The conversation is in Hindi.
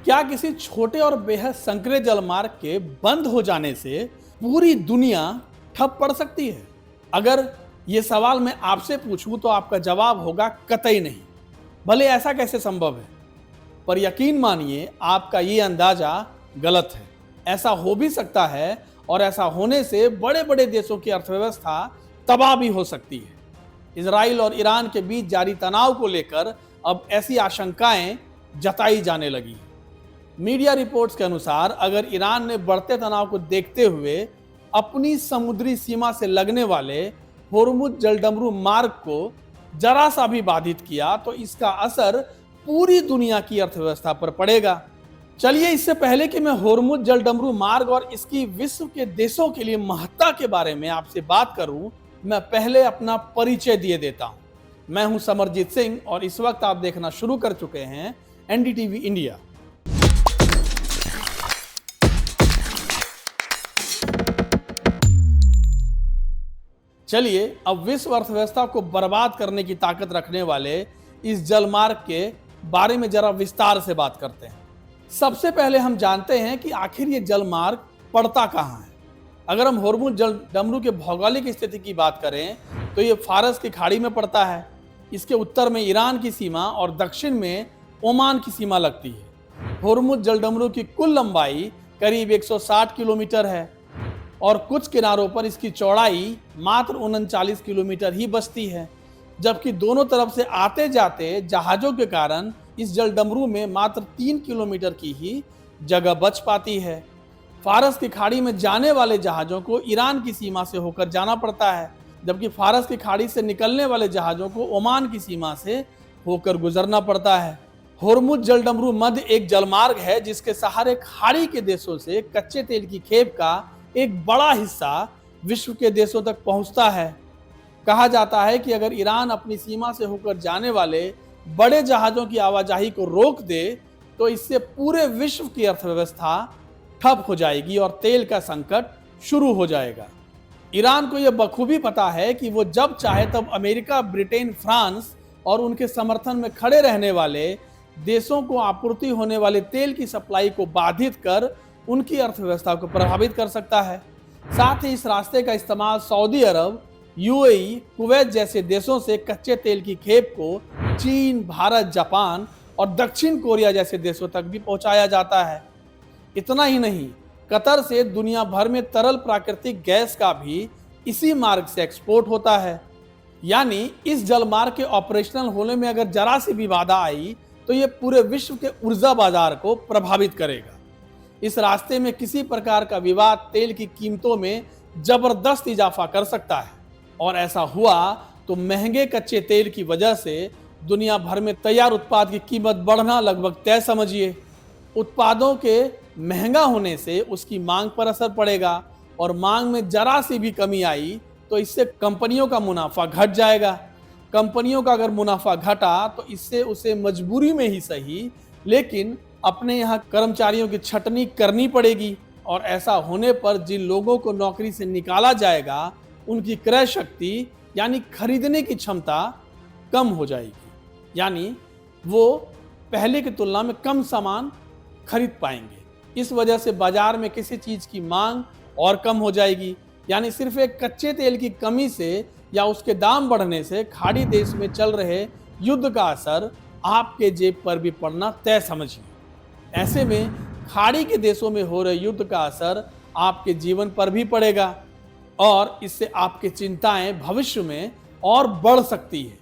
क्या किसी छोटे और बेहद संकरे जलमार्ग के बंद हो जाने से पूरी दुनिया ठप पड़ सकती है? अगर ये सवाल मैं आपसे पूछूं तो आपका जवाब होगा कतई नहीं। भले ऐसा कैसे संभव है? पर यकीन मानिए आपका ये अंदाजा गलत है। ऐसा हो भी सकता है और ऐसा होने से बड़े बड़े देशों की अर्थव्यवस्था तबाह भी हो सकती है। इजराइल और ईरान के बीच जारी तनाव को लेकर अब ऐसी आशंकाएं जताई जाने लगी हैं। मीडिया रिपोर्ट्स के अनुसार अगर ईरान ने बढ़ते तनाव को देखते हुए अपनी समुद्री सीमा से लगने वाले होर्मुज जलडमरू मार्ग को जरा सा भी बाधित किया तो इसका असर पूरी दुनिया की अर्थव्यवस्था पर पड़ेगा। चलिए, इससे पहले कि मैं होर्मुज जलडमरू मार्ग और इसकी विश्व के देशों के लिए महत्ता के बारे में आपसे बात करूं, मैं पहले अपना परिचय दिए देता हूं। मैं हूं समरजीत सिंह और इस वक्त आप देखना शुरू कर चुके हैं एनडीटीवी इंडिया। चलिए, अब विश्व अर्थव्यवस्था को बर्बाद करने की ताकत रखने वाले इस जलमार्ग के बारे में जरा विस्तार से बात करते हैं। सबसे पहले हम जानते हैं कि आखिर ये जलमार्ग पड़ता कहाँ है। अगर हम होर्मुज जलडमरू के भौगोलिक स्थिति की बात करें तो ये फारस की खाड़ी में पड़ता है। इसके उत्तर में ईरान की सीमा और दक्षिण में ओमान की सीमा लगती है। होर्मुज जलडमरू की कुल लंबाई करीब 160 किलोमीटर है और कुछ किनारों पर इसकी चौड़ाई मात्र 39 किलोमीटर ही बचती है, जबकि दोनों तरफ से आते जाते जहाजों के कारण इस जलडमरू में मात्र 3 किलोमीटर की ही जगह बच पाती है। फारस की खाड़ी में जाने वाले जहाजों को ईरान की सीमा से होकर जाना पड़ता है, जबकि फारस की खाड़ी से निकलने वाले जहाजों को ओमान की सीमा से होकर गुजरना पड़ता है। होर्मुज जलडमरू मध्य एक जलमार्ग है जिसके सहारे खाड़ी के देशों से कच्चे तेल की खेप का एक बड़ा हिस्सा विश्व के देशों तक पहुंचता है। कहा जाता है कि अगर ईरान अपनी सीमा से होकर जाने वाले बड़े जहाजों की आवाजाही को रोक दे तो इससे पूरे विश्व की अर्थव्यवस्था ठप हो जाएगी और तेल का संकट शुरू हो जाएगा। ईरान को यह बखूबी पता है कि वो जब चाहे तब अमेरिका, ब्रिटेन, फ्रांस और उनके समर्थन में खड़े रहने वाले देशों को आपूर्ति होने वाले तेल की सप्लाई को बाधित कर उनकी अर्थव्यवस्था को प्रभावित कर सकता है। साथ ही इस रास्ते का इस्तेमाल सऊदी अरब, यूएई, कुवैत जैसे देशों से कच्चे तेल की खेप को चीन, भारत, जापान और दक्षिण कोरिया जैसे देशों तक भी पहुंचाया जाता है। इतना ही नहीं, कतर से दुनिया भर में तरल प्राकृतिक गैस का भी इसी मार्ग से एक्सपोर्ट होता है। यानी इस जलमार्ग के ऑपरेशनल होने में अगर जरा सी भी बाधा आई तो ये पूरे विश्व के ऊर्जा बाजार को प्रभावित करेगा। इस रास्ते में किसी प्रकार का विवाद तेल की कीमतों में जबरदस्त इजाफा कर सकता है और ऐसा हुआ तो महंगे कच्चे तेल की वजह से दुनिया भर में तैयार उत्पाद की कीमत बढ़ना लगभग तय समझिए। उत्पादों के महंगा होने से उसकी मांग पर असर पड़ेगा और मांग में जरा सी भी कमी आई तो इससे कंपनियों का मुनाफा घट जाएगा। कंपनियों का अगर मुनाफा घटा तो इससे उसे मजबूरी में ही सही लेकिन अपने यहाँ कर्मचारियों की छटनी करनी पड़ेगी और ऐसा होने पर जिन लोगों को नौकरी से निकाला जाएगा उनकी क्रय शक्ति यानी खरीदने की क्षमता कम हो जाएगी। यानी वो पहले की तुलना में कम सामान खरीद पाएंगे। इस वजह से बाजार में किसी चीज की मांग और कम हो जाएगी। यानी सिर्फ एक कच्चे तेल की कमी से या उसके दाम बढ़ने से खाड़ी देश में चल रहे युद्ध का असर आपके जेब पर भी पड़ना तय समझिए। ऐसे में खाड़ी के देशों में हो रहे युद्ध का असर आपके जीवन पर भी पड़ेगा और इससे आपकी चिंताएं भविष्य में और बढ़ सकती है।